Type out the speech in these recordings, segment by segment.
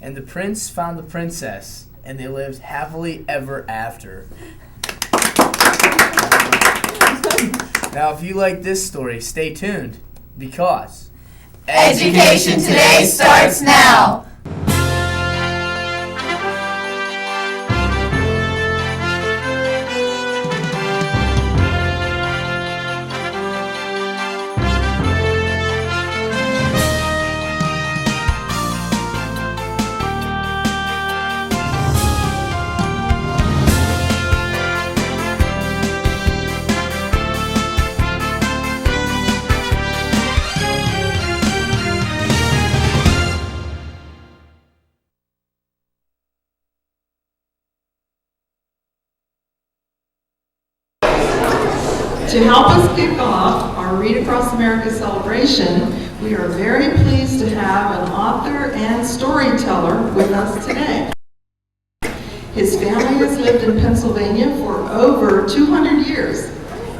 and the prince found the princess, and they lived happily ever after. Now, if you like this story, stay tuned, because Education Today starts now! To help us kick off our Read Across America celebration, we are very pleased to have an author and storyteller with us today. His family has lived in Pennsylvania for over 200 years,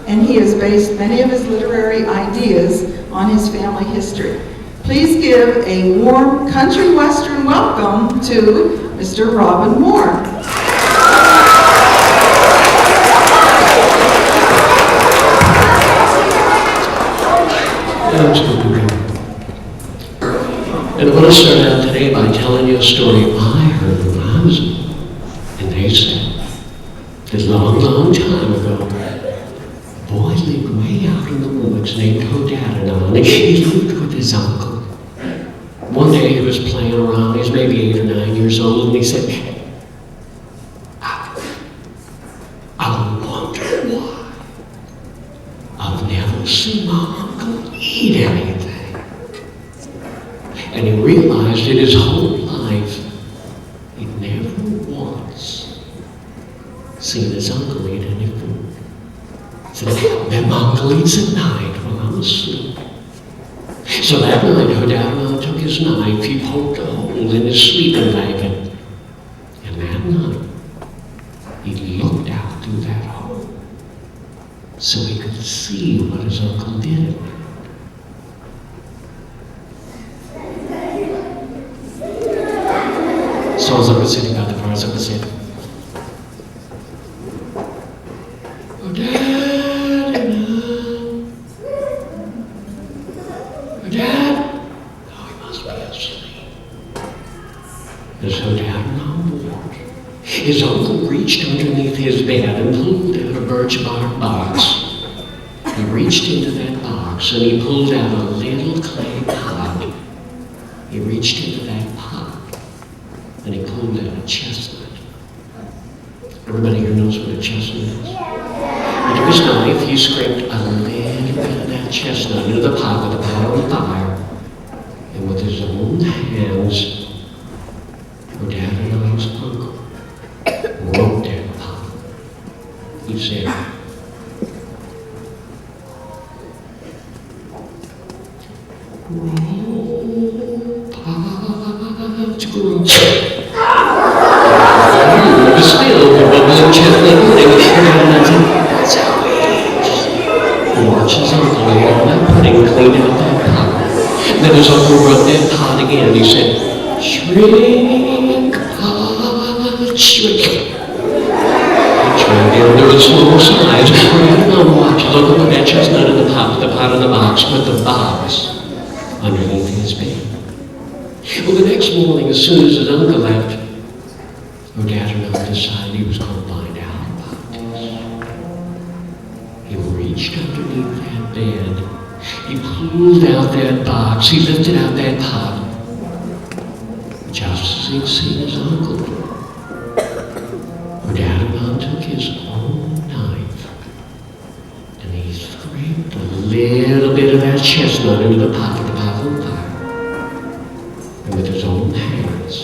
and he has based many of his literary ideas on his family history. Please give a warm country western welcome to Mr. Robin Moore. And I want to start out today by telling you a story I heard when I was in Asia. A long, long time ago, a boy lived way out in the woods named Hodadanon, and he lived with his uncle. One day he was playing around, he's maybe 8 or 9 years old, and he said, I wonder why I've never seen my uncle eat anything. And he realized in his whole life, he'd never once seen his uncle eat any food. So then my uncle eats at night while I'm asleep. So that night, Hodadanon took his knife, he poked a hole in his sleeping bag, and that night, he looked out through that hole so he could see what his uncle did at night. So as I was sitting by the fire, I was saying, "Oh, Dad, oh, Dad." Oh, he must be asleep. And so Hodadanon walked. His uncle reached underneath his bed and pulled out a birch bark box. He reached into that box and he pulled out a little clay pot. He reached into that pot and he pulled out a chestnut. Everybody here knows what a chestnut is? And with his knife, he scraped a little bit of that chestnut into the pot with the pot on the fire. And with his own hands, Hodadadon's uncle wrote that pot. He said, "Roll, pot, grow." Still, the bubbling chestnut pudding is that's how he is. He watched his uncle lay all that pudding clean out that pot. Then his uncle rubbed that pot again and he said, "Shrink, pot, shrink." There was small size. Hodadanon watched his uncle put that chestnut in the pot in the box, put the box underneath his bed. Well, the next morning, as soon as his uncle left, Hodadanon decided he was going to find out about this. He reached underneath that bed. He pulled out that box. He lifted out that pot. Just as he'd seen his uncle do. Hodadanon took his own knife and he scraped a little bit of that chestnut into the pot on fire. And with his own hands,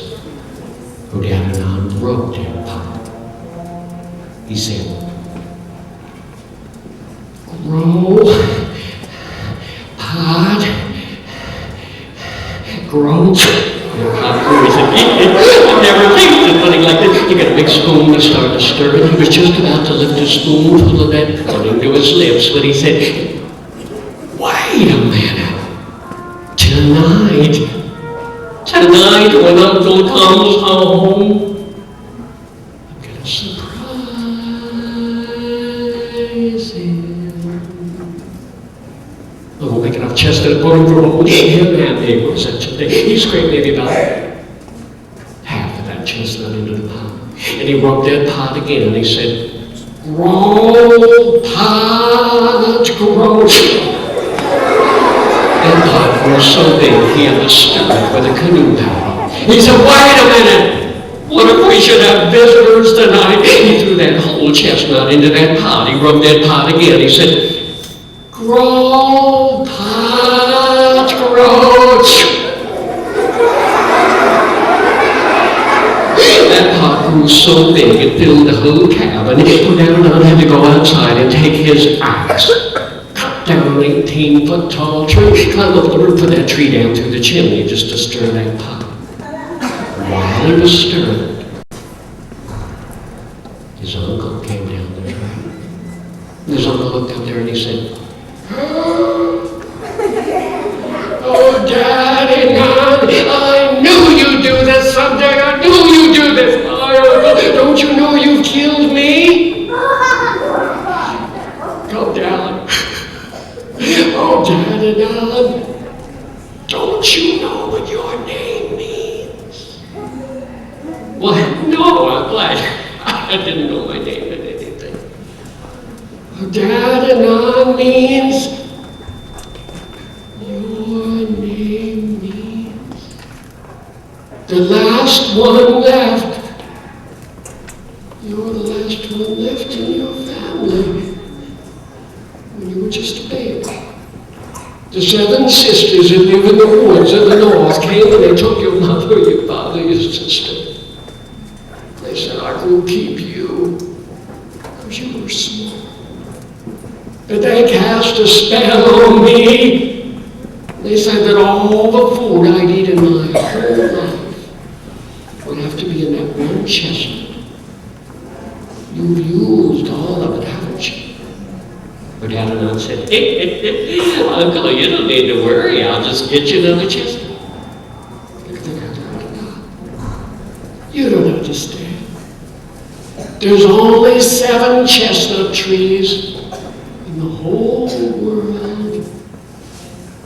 Hodadanon broke that pot. He said, "Grow, pot, grow." I've never tasted pudding like this. He got a big spoon, he started to stir it. He was just about to lift a spoonful of that pudding to his lips when he said, "Wait a minute. Tonight Tonight when Uncle comes home, I'm gonna surprise him. I'm making up chestnut bone roll. Him and me was that today. He scraped maybe about half of that chestnut into the pot. And he rubbed that pot again and he said, "Grow, pot, grow." That pot was so big he had to stir it with a canoe paddle. He said, "Wait a minute! What if we should have visitors tonight?" He threw that whole chestnut into that pot. He rubbed that pot again. He said, "Grow, pot, grow." That pot grew so big it filled the whole cabin. Down had to go outside and take his axe, cut down an 18-foot tall tree, climb up the roof of that tree down through the chimney just to stir that pot. While he was stirring, his uncle came down the track. His uncle looked up there and he said, "Oh, Daddy, Nod, I knew you'd do this someday. I knew you'd do this. Don't you know you've killed me? Come down. Oh, Daddy, Nod, don't you know what your name means?" "Well, no, I'm glad. I didn't know my name meant anything." "Oh, Daddy, Nod means..." "Your name means the last one left. You're the last one left in your family when you were just a baby. The 7 sisters that live in the woods of the north came and they took your mother, your father, your sister. They said, I will keep you because you were small. But they cast a spell on me. They said that all the food I'd eat in my whole life would have to be in that one chestnut. You've used all of it, haven't you?" But Dad and I said, "Uncle, you don't need to worry. I'll just get you another chestnut." Look at that. You don't understand. There's only 7 chestnut trees in the whole world.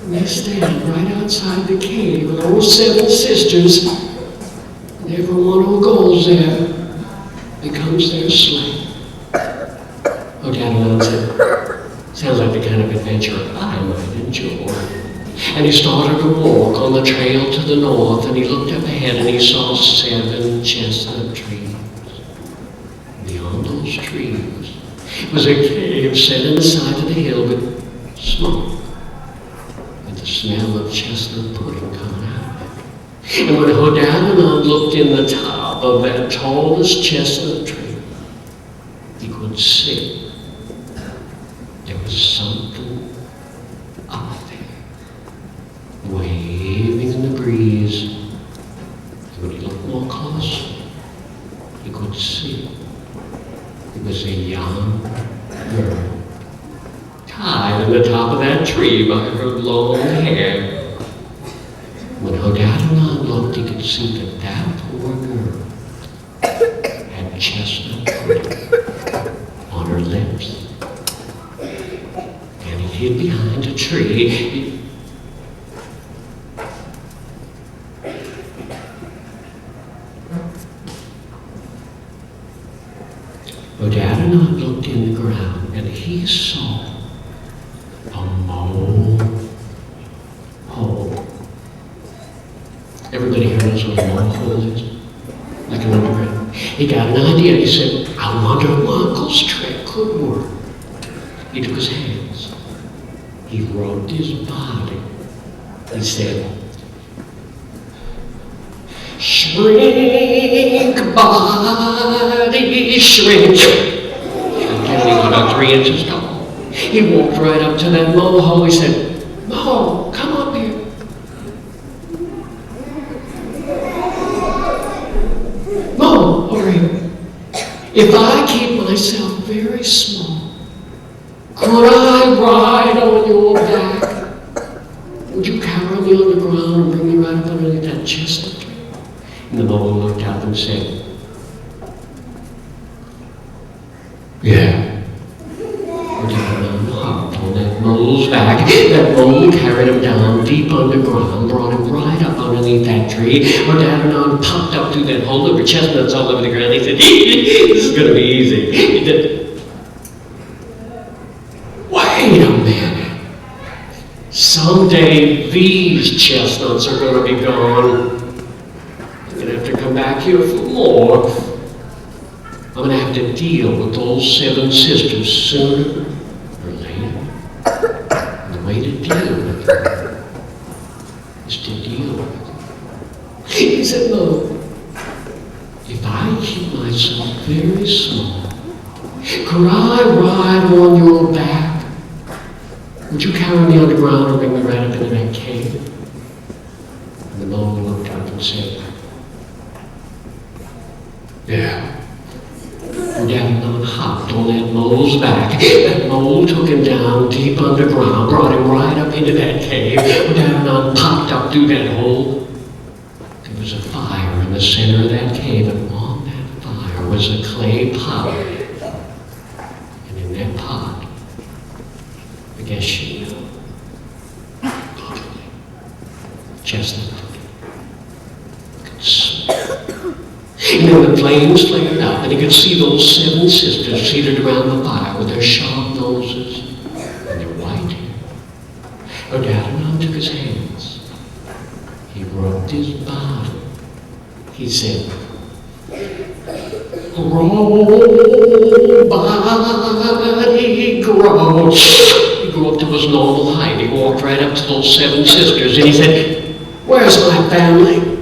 And they stand right outside the cave with those 7 sisters. And everyone who goes there becomes their slave. Oh, Dad and I said, "Sounds like the kind of adventure I might enjoy." And he started to walk on the trail to the north, and he looked up ahead and he saw 7 chestnut trees. Beyond those trees was a cave set in the side of the hill with smoke, and the smell of chestnut pudding coming out of it. And when Hodannon looked in the top of that tallest chestnut tree, he could see there was something up there, waving in the breeze. And when he looked more close, he could see it was a young girl, tied in the top of that tree by her long hair. When Hodannon looked, he could see that that poor girl had chestnut pudding on her lips. And he hid behind a tree. Hodannon looked in the ground and he saw a mole hole. Everybody here knows what a mole hole is? Like an underground. He got an idea. He said, I wonder if Uncle's trick could work. He took his hands. He rubbed his body. He said, shrink, body, shrink. And he was about 3 inches tall. He walked right up to that mole hole. He said, Mole, come up here. Mole, over here. If I keep myself very small, could I ride on your back? Would you carry me on the ground and bring me right up underneath that that chestnut tree? And the mole looked up and said, yeah. And down hopped on that mole's back. That mole carried him down deep underground, brought him right up underneath that tree. Or down and on popped up through that hole. There were chestnuts all over the ground. He said, this is going to be easy. He said, wait a minute. Someday these chestnuts are going to be gone. I'm going to have to come back here for more. I'm going to have to deal with those 7 sisters sooner or later. And the way to deal with them is to deal with them. He said, no, if I keep myself very small, could I ride on your back? Would you carry me underground and bring me right up into that cave? And the mole looked up and said, yeah. And Davenant hopped on that mole's back. That mole took him down deep underground, brought him right up into that cave. Davenant popped up through that hole. There was a fire in the center of that cave, and on that fire was a clay pot. And in that pot, I guess you know, chestnut could smell. And then the flames flared up, and he could see those 7 sisters seated around the fire with their sharp noses and their white hair. Davenant took his hands. He rubbed his body. He said, grow, body, grow. He grew up to his normal height. He walked right up to those 7 sisters, and he said, where's my family?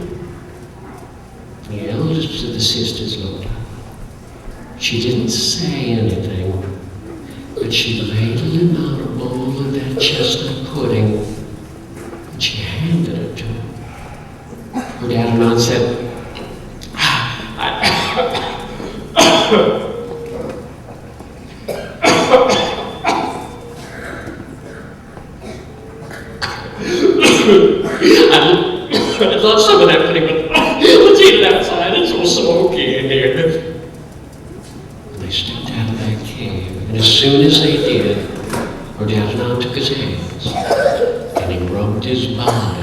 The sisters looked up. She didn't say anything, but she ladled him out a bowl of that chestnut pudding, and she handed it to him. Her Davenant said, I love some of that pudding, but let's eat it outside. It's all smoky in here. And they stepped out of that cave, and as soon as they did, Davenant took his hands, and he rubbed his body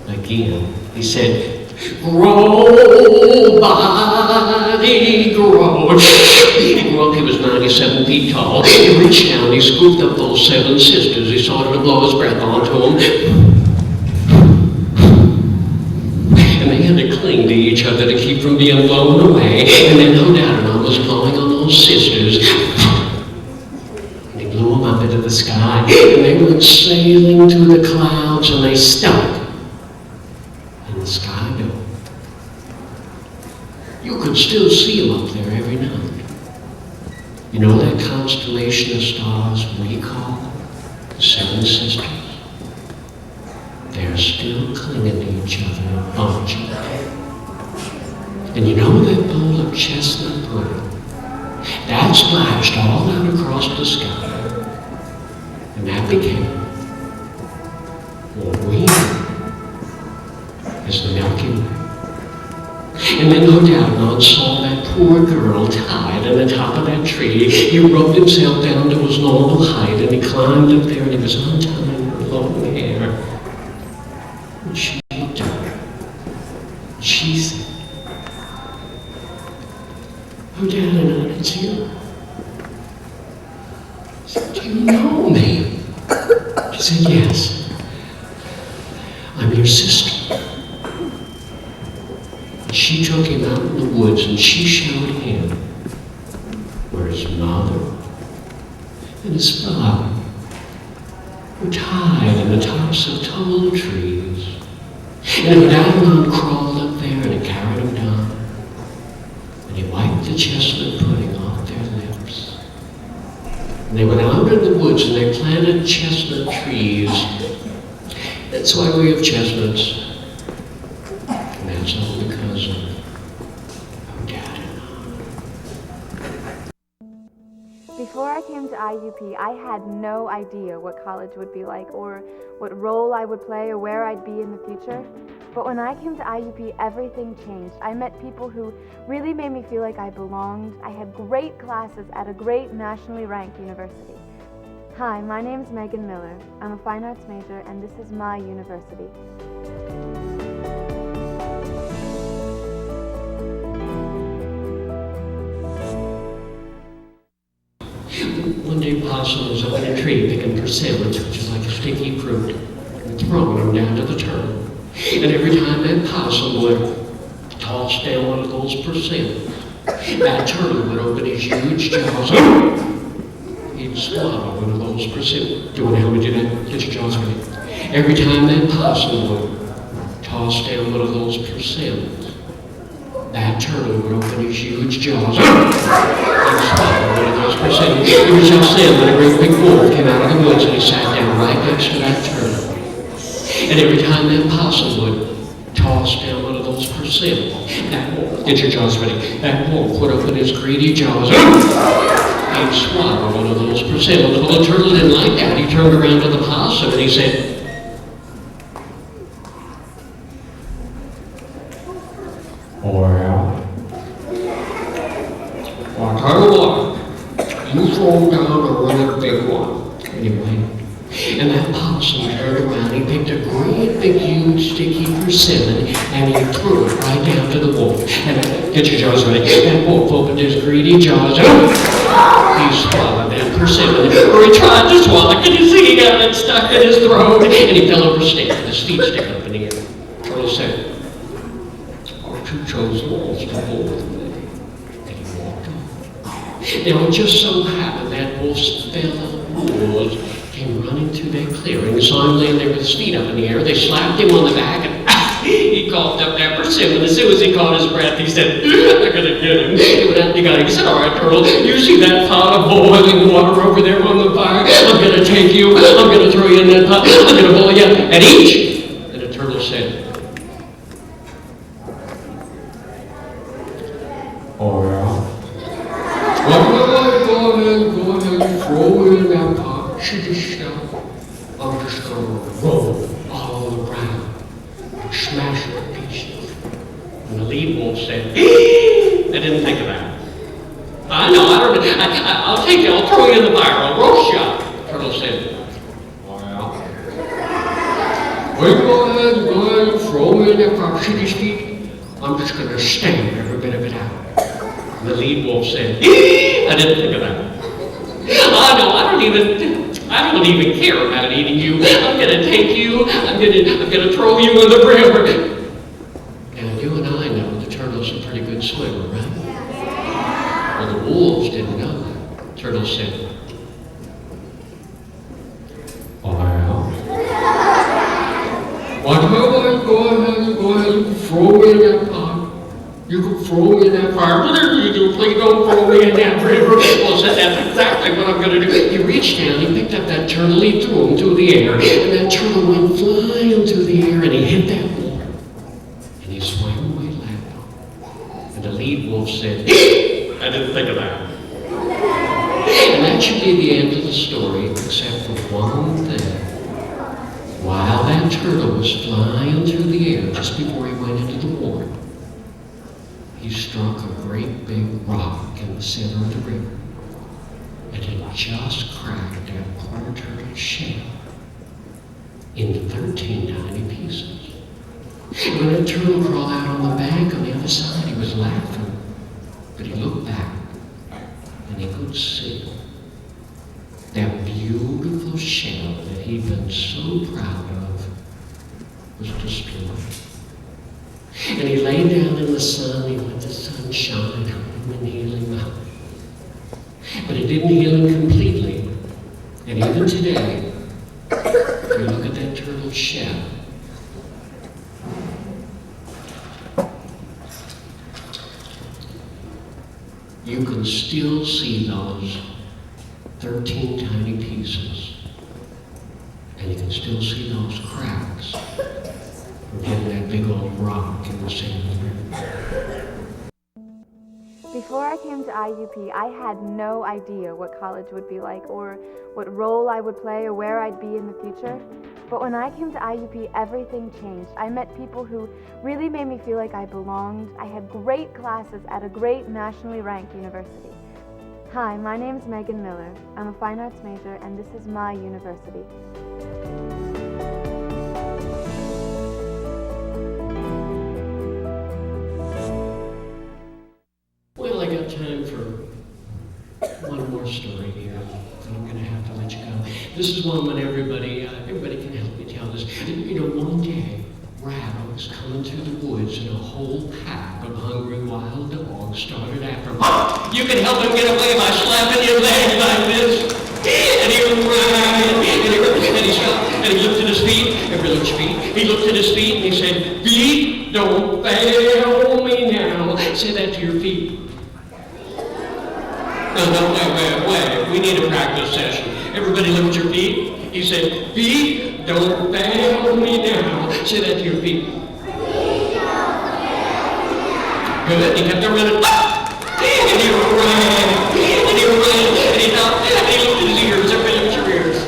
again. He said, grow, body, grow. He grew up, he was 97 feet tall. He reached down, he scooped up those 7 sisters. He started to blow his breath onto them. They had to cling to each other to keep from being blown away. And then Davenant was blowing on those sisters. And he blew them up into the sky. And they went sailing through the clouds, and they stuck in the sky below. You could still see them up there every night. You know that constellation of stars we call the 7 sisters? They're still clinging to each other in a bunch. And you know that bowl of chestnut pudding? That splashed all out across the sky. And that became what we know as the Milky Way. And then Davenant saw that poor girl tied on the top of that tree. He rubbed himself down to his normal height, and he climbed up there, and he was untying her long hair. And she looked at her. She said, Davenant, it's you. He said, do you know me? She said, yes. I'm your sister. And she took him out in the woods, and she showed him where his mother and his father were tied in the tops of tall trees. And Davenant crawled up there, and he carried him down, and he wiped the chestnut pudding off their lips. And they went out in the woods, and they planted chestnut trees. That's why we have chestnuts. And that's all because of Davenant. Before I came to IUP, I had no idea what college would be like or what role I would play or where I'd be in the future. But when I came to IUP, everything changed. I met people who really made me feel like I belonged. I had great classes at a great nationally ranked university. Hi, my name's Megan Miller. I'm a fine arts major, and this is my university. One day Possum was up in a tree picking persimmons, which is like a sticky fruit, and throwing them down to the turtle. And every time that possum would toss down one of those persimmons, that turtle would open his huge jaws. He'd swallow one of those persimmons. Do you want to help me do that? Get your jaws ready. Every time that possum would toss down one of those persimmons, that turtle would open his huge jaws and swallow one of those persimmons. It was just then when a great big wolf came out of the woods and he sat down right next to that turtle. And every time that possum would toss down one of those persimmons, that wolf, get your jaws ready, that wolf would open his greedy jaws and swallow one of those persimmons. Well, the turtle didn't like that. He turned around to the possum and he said, "Well, I'll tell you what, you throw down a really big one." Anyway, and that possum turned around, he picked a great big huge sticky persimmon and he threw it right down to the wolf. And get your jaws ready. That wolf opened his greedy jaws. He swallowed that persimmon, or he tried to swallow it. Can you see he got it stuck in his throat? And he fell over stick, his feet sticking up in the air. Turtle said, "Our two chosen wolves to hold with me." And he walked off. Now it just so happened that wolf's fellow wolves came running through that clearing, saw him laying there with his feet up in the air. They slapped him on the back and he coughed up that persimmon. As soon as he caught his breath, he said, "I'm gonna get him." He went out and he got him. He said, "All right, turtle, you see that pot of boiling water over there on the fire? I'm gonna take you, I'm gonna throw you in that pot, I'm gonna boil you up and eat you." And the turtle said, "Oh yeah? Well, go ahead, throw me in that pot, shoot yourself. I'm just gonna roll all over the ground and smash it to pieces." And the lead wolf said, "I didn't think of that. I know, I'll take you, I'll throw you in the fire, I'll roast you." Turtle said, "Oh yeah? Well, go ahead, throw me in that fire, shoot his feet. I'm just gonna stamp every bit of it out." And the lead wolf said, "I didn't think of that. I know, I don't even care about eating you. I'm gonna take you, I'm gonna throw you in the river." Now you and I know the turtle's a pretty good swimmer, right? Well, the wolves didn't know that. Turtle said, "Oh yeah? Well, go ahead, you can throw me in that pot. You can throw me in that fire. Whatever you do, please don't throw me in that river." Well, said, "That's exactly what I'm going to do." He reached down, he picked up that turtle, he threw him through the air, and that turtle went flying through the air, and he hit that wolf, and he swam away laughing. And the lead wolf said, "I didn't think of that." And that should be the end of the story, except for one thing. While that turtle was flying through the air, just before he went into the water, he struck a great big rock in the center of the river, and it just cracked that poor turtle's shell into 13 tiny pieces. And when that turtle crawled out on the bank on the other side, he was laughing, but he looked back and he could see that beautiful shell that he'd been so proud of was destroyed. And he lay down in the sun, he let the sun shine on him and heal him up. But it didn't heal him completely. And even today, if you look at that turtle's shell, you can still see those 13 tiny pieces. And you can still see those cracks from hitting that big old rock in the center of the river. Before I came to IUP, I had no idea what college would be like or what role I would play or where I'd be in the future. But when I came to IUP, everything changed. I met people who really made me feel like I belonged. I had great classes at a great nationally ranked university. Hi, my name's Megan Miller. I'm a fine arts major, and this is my university. Well, I got time for one more story here, and I'm going to have to let you go. This is one when everybody can help me tell this. You know, one day, Rab was coming through the woods, and a whole pack of hungry wild dogs started after him. You can help him get away by slapping your leg like this. And he ran, and he stopped, and he looked at his feet, every little feet. He looked at his feet, and he said, "Feet, don't fail me now." Say that to your feet. No, wait. We need a practice session. Everybody look at your feet. He said, "Feet, don't fail me now." Say that to your feet. Good. He kept on running. And he ran. And he ran. And he stopped. And he looked at his ears. Everybody look at your ears.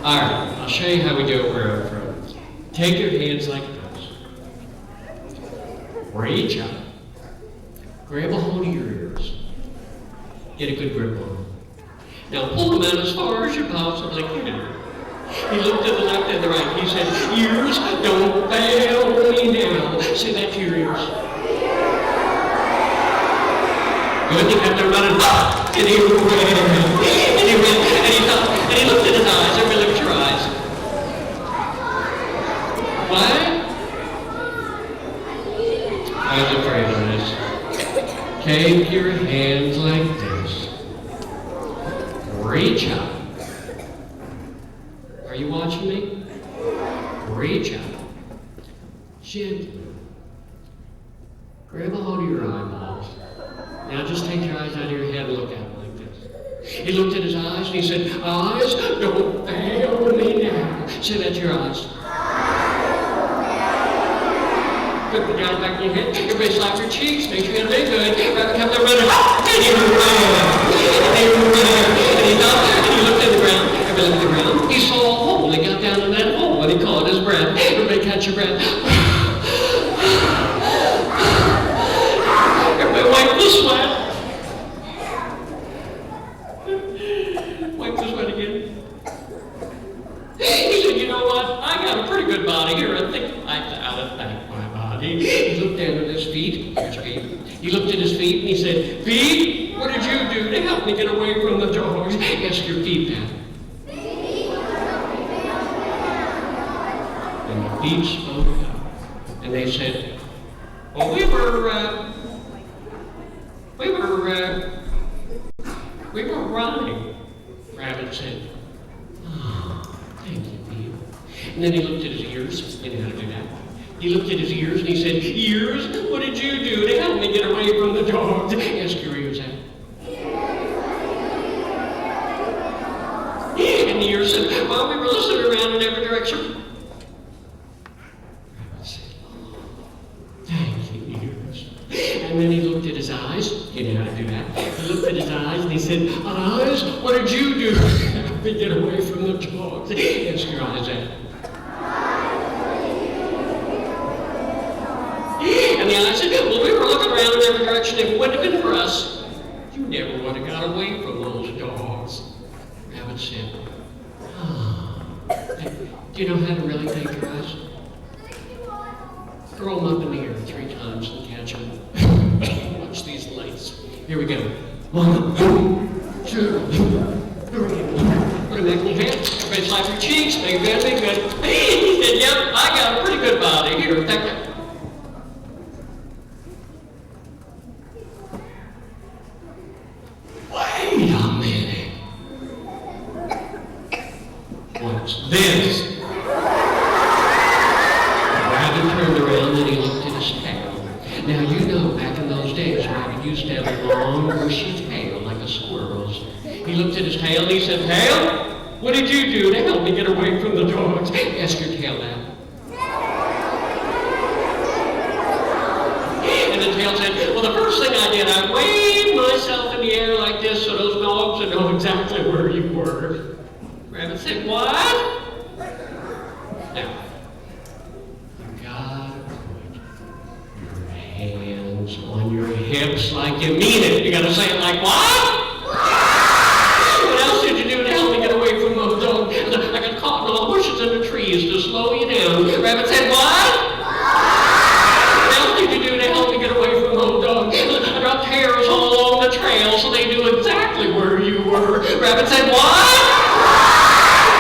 All right. I'll show you how we do it where I'm from. Take your hands like this. Reach up. Grab a hold of your ears. Get a good grip on them. Now pull them out as far as you possibly can. He looked to the left and the right. He said, "Ears, don't fail me now." Say that to your ears. Good. He kept on running. And he ran. And he ran. And he stopped. And he looked at his eyes. Everybody look at your eyes. What? I was afraid of this. Take your hands like this. Reach up. Are you watching me? Reach up. Gently. Grab a hold of your eyeballs. Now just take your eyes out of your head and look at them like this. He looked at his eyes and he said, "Eyes, don't fail me now." Say that to your eyes. Put the guys back in your head. Everybody slap your cheeks. Make sure you feel good. Kept them running. And he ran. And he ran. And he stopped. And he looked at the ground. Everybody looked at the ground. He saw a hole. He got down in that hole and he caught his breath. Everybody catch your breath. Everybody wipe the sweat. Wipe the sweat again. He said, "You know what? I got a pretty good body here. I think I ought to thank my body." He looked down at his feet. Here's feet. He looked at his feet and he said, "Feet, what did you do to help me get away from the dogs?" Ask your feet that. And the feet spoke up. And they said, "Well, we were running." Rabbit said, "Oh, thank you, Pete." And then he looked at his ears. He knew how to do that. He looked at his ears and he said, "Ears, what did you do to help me get away from the dogs?" Ask your ears that. And the ears said, "Well, we were listening around in every direction." Rabbit said, "Oh, thank you, ears." And then he looked at his eyes. He knew how to do that. He looked at his eyes and he said, "Eyes, what did you do to help me get away from the dogs?" Ask your eyes that. And the eyes said, "Well, we were looking around in every direction. If it wouldn't have been for us, you never would have got away from those dogs." Rabbit said, "Oh, do you know how to really thank your eyes? Throw them up in the air 3 times and catch them. Watch these lights. Here we go. 1, 2, 3. Put them back in your hand. Everybody slap your cheeks. Make good, make good." He said, "Yep, I got a pretty good body. Here, thank you." Wait a minute. What's this? Rabbit turned around and he looked at his tail. Now you know, back in those days, Rabbit used to have a long, bushy tail like a squirrel's. He looked at his tail and he said, "Tail, what did you do to help me get away from the dogs?" Ask your tail that. And the tail said, "Well, the first thing I did, I waved myself in the air like this so those dogs would know exactly exactly where you were. Rabbit said, what? Now, you gotta put your hands on your hips like you mean it. You gotta say it like, what? What else did you do to help me get away from those dogs? I got caught in all the bushes and the trees to slow you down. Rabbit said, what? What else did you do to help me get away from those dogs? I dropped hairs all along the trail so they knew exactly where you were. Rabbit said, what?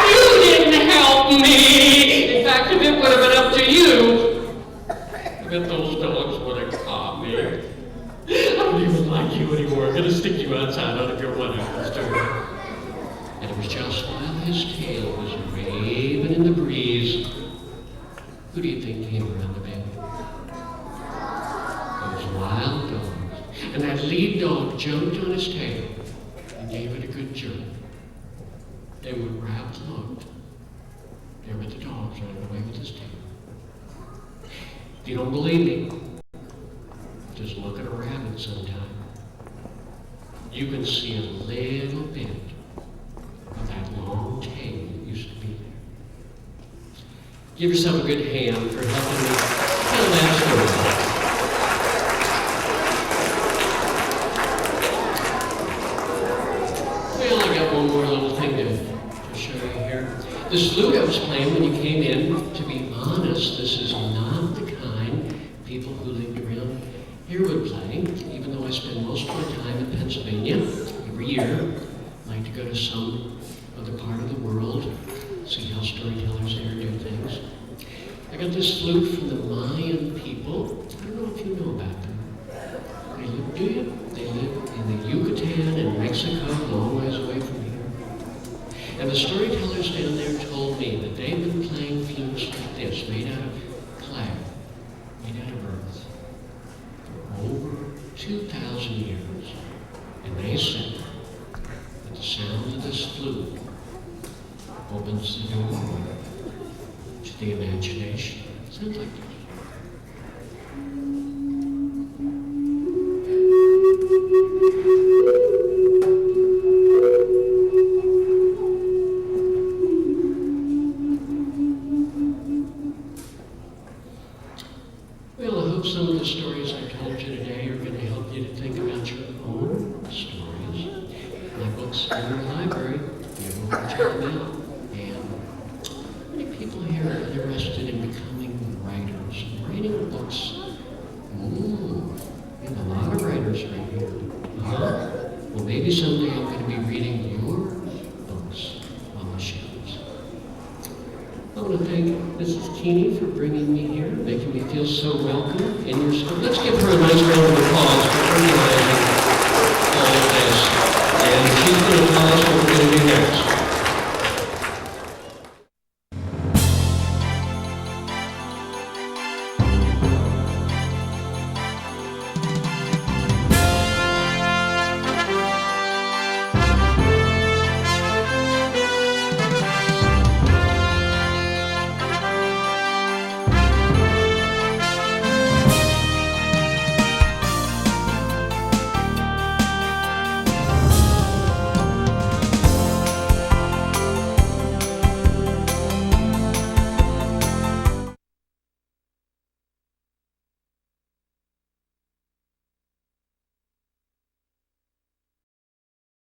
You didn't help me. In fact, if it would have been up to you, I bet those dogs would have caught me. I don't even like you anymore. I'm going to stick you outside. I don't care what happens to me. And it was just while his tail was waving in the breeze, who do you think came around the bend? Those wild dogs. And that lead dog jumped on his tail and gave it a good jerk. They were Rabbit looked. There were the dogs running away with his tail. If you don't believe me, just look at a rabbit sometime. You can see a little bit of that long tail that used to be there. Give yourself a good hand for helping me tell that story. Well, I got one more little thing to show you here. This flute I was playing when you came in, to be honest, this is not the kind people who lived around here would play, even though I spend most of my time in Pennsylvania. Every year, I like to go to some other part of the world, see how storytellers there do things. I got this flute from the Mayan people. I don't know if you know about them. They live, do you? They live in the Yucatan in Mexico, a long ways away from here. And the storytellers down there told me that they've been playing flutes like this, made out of clay, made out of earth, for over 2,000 years. And they said that the sound of this flute opens the door to the imagination. Sounds like this. Well, I hope some of the stories I told you today are going to help you to think about your own stories. My books are in the library. You go check them out. And many people here are interested in becoming writers and writing books. We have a lot of writers right here. Well, maybe someday I'm going to be reading your books on the shelves. I want to thank Mrs. Keeney for bringing me here, making me feel so welcome in your school. Let's give her a nice round of applause for organizing all of this. And she's going to tell us what we're going to do next.